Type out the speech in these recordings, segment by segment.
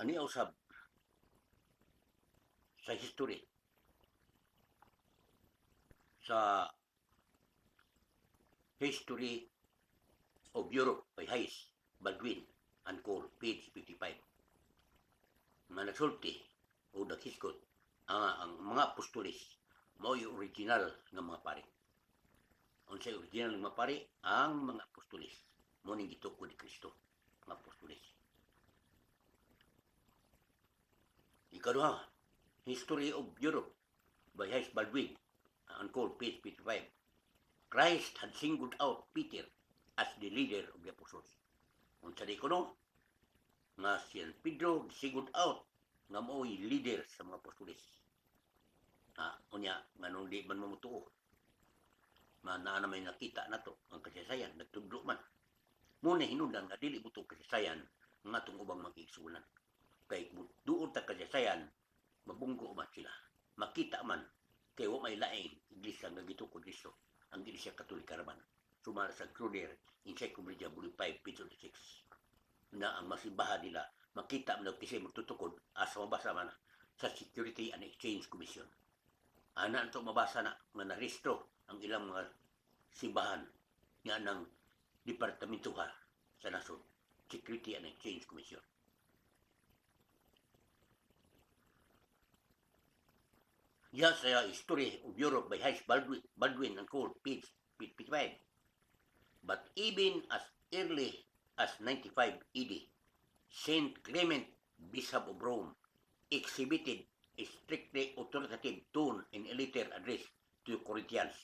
ani usab sa history sa History of Europe by Hayes, Baldwin, and Cole, page 55. Nga nagsulti o naghiskot ang mga apostolis mao yung original nga mga pari. Unsay original nga mga pari? Ang mga apostolis. Mo ning gitukod ni Kristo, mga apostolis. Ikaduha, History of Europe by Hayes, Baldwin, and Cole, page 55. Christ had singled out Peter as the leader of the apostles. Unsa di kuno nga si Pedro singled out nga mao'y leader sa mga apostoles. Unya nga nung di man mamutuo, nga naa na may nakita nato ang kasaysayan, nagtudlo man. Muna hinundan nga dili buto kasaysayan nga atong ubang mag-igsunan. Kay duol ta kasaysayan, mabunggo man sila. Makita man kay wa may laing iglesia nga gitukod Kristo, ang Iglesia Katolika raman. Sumara sa Kruder, Encyclopedia Volume 5, page 6. Na ang masimbahan nila, makita mo kasi magtutukod, asa mabasa man sa Security and Exchange Commission. Ana ito mabasa na nga narestro ang ilang mga simbahan nga ng Departamento sa Nasod, Security and Exchange Commission. Yes, History of Europe by Hayes, Baldwin and Cole, page 55. But even as early as 95 AD, Saint Clement, Bishop of Rome, exhibited a strictly authoritative tone in a letter addressed to the Corinthians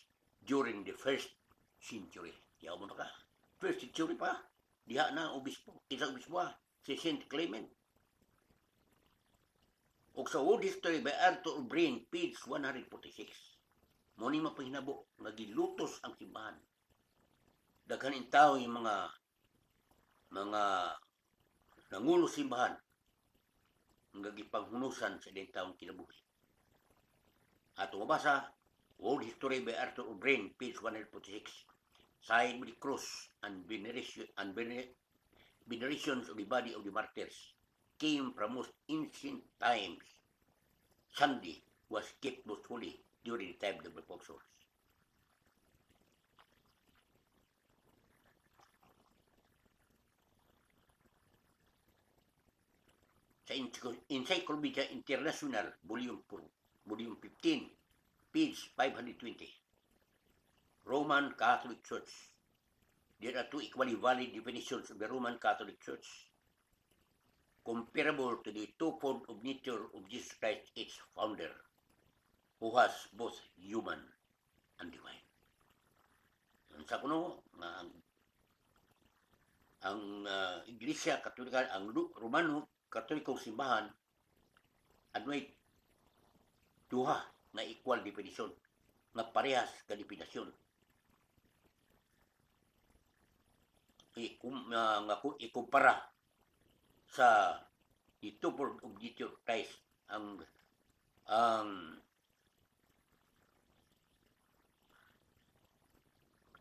during the first century. Yaw mo na ka. First century pa. Diha na obispo. Isang obispo si Saint Clement. O sa World History by Arthur O'Brien, page 146. Muni mapahinabo, nagilutos ang simbahan. Daghanin tao yung mga nangulo simbahan nga gipanghunusan sa ilang taong kinabuhi. Ato mabasa, World History by Arthur O'Brien, page 146. Sign with the cross and venerations of the body of the martyrs came from most ancient times. Sunday was kept most holy during the time of the apostles. Sa Encyclopedia International, Volume 15, page 520. Roman Catholic Church. There are two equally valid definitions of the Roman Catholic Church, comparable to the twofold of nature of Jesus Christ, its founder, who has both human and divine. Sa kuno, ang Iglesia Katolika, ang Romano Katolikong simbahan, admit duha na equal definition, na parehas ka definasyon. Ikumpara sa ito for of Jesus Christ ang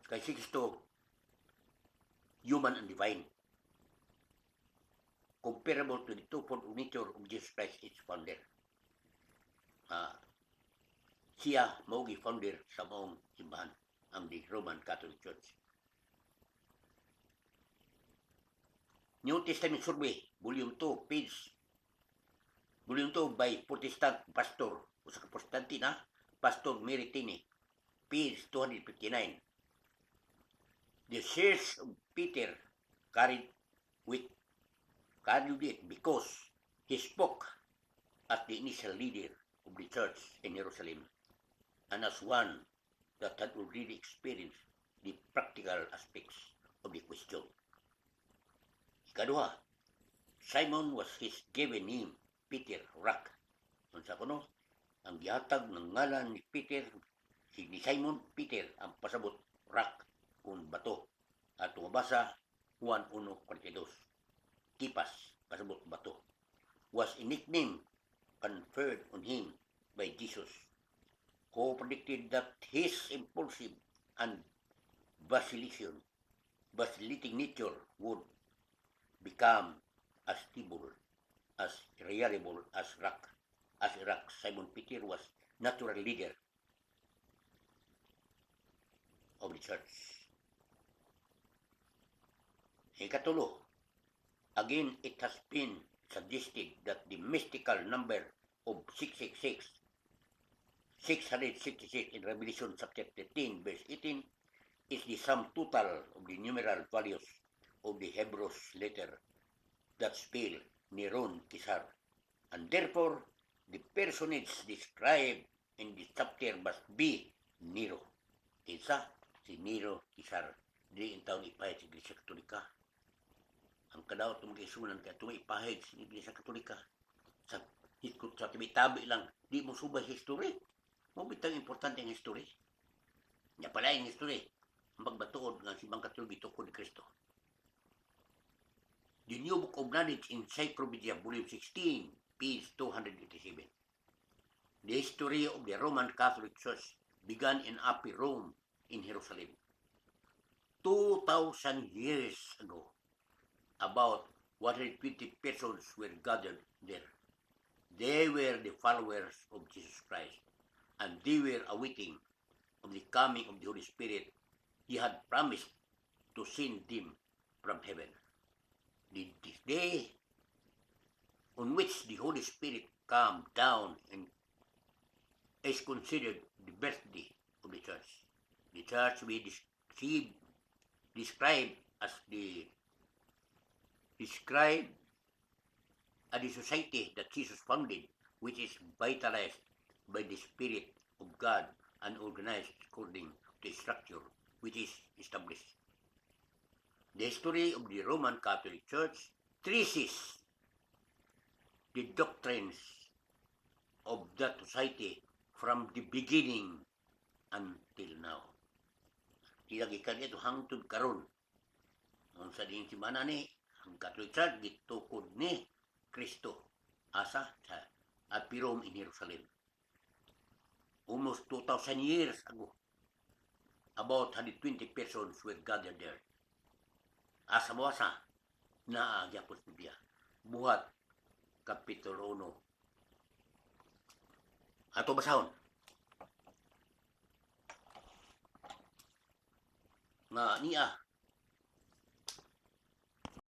kay Kristo human and divine, comparable to the twofold of nature of Jesus Christ, its founder. Siya maugi founder sa maong simbahan, ang the Roman Catholic Church. New Testament Survey, Volume 2, Volume 2 by Protestant Pastor, o sa Protestante na, Pastor Meritini, page 259. The Church of Peter carried it because he spoke as the initial leader of the church in Jerusalem and as one that had already experienced the practical aspects of the question. Ikaduha, Simon was his given name, Peter, rock. Unsa kuno, ang gihatag ng ngalan ni Peter, ni Simon Peter, ang pasabot rock kung bato. At mabasa, Juan 1:42. Kipas, pasabot bato, was a nickname conferred on him by Jesus, who predicted that his impulsive and vacillating nature would become as stable as reliable as rock. As rock, Simon Peter was natural leader of the church. Ikatulo, again, it has been suggested that the mystical number of 666, 666 in Revelation chapter 13, verse 18, is the sum total of the numeral values of the Hebrew letter that spell Neron Kisar. And therefore, the personage described in this chapter must be Nero. Isa, si Nero Kisar. Di ang taon ipahid sa Iglesia Katolika. Ang kadaw itong kaisunan kaya ipahid sa Iglesia Katolika. Sa tabi lang, di mo subay history. Mabitang importante ang history. Nga pala yung history. Ang pagbatuod ng sibang Katolik tukod ni Kristo. The New Book of Knowledge Encyclopedia, Volume 16, page 287. The history of the Roman Catholic Church began in Upper Rome in Jerusalem. 2,000 years ago, about 120 persons were gathered there. They were the followers of Jesus Christ, and they were awaiting of the coming of the Holy Spirit. He had promised to send them from heaven. The day on which the Holy Spirit came down and is considered the birthday of the church. The church we described as the society that Jesus founded, which is vitalized by the Spirit of God and organized according to the structure which is established. The history of the Roman Catholic Church traces the doctrines of that society from the beginning until now. Tilagikan ito hangtod karon. Ang sa din si mana ni, ang Catholic Church gitukod ni Kristo asa sa Upper Rome in Jerusalem. Almost 2,000 years ago, about 120 persons were gathered there. Asa mo asa, naagyapos Biblia. Buhat, Kapitulo 1. Ato basahon. Nga niya,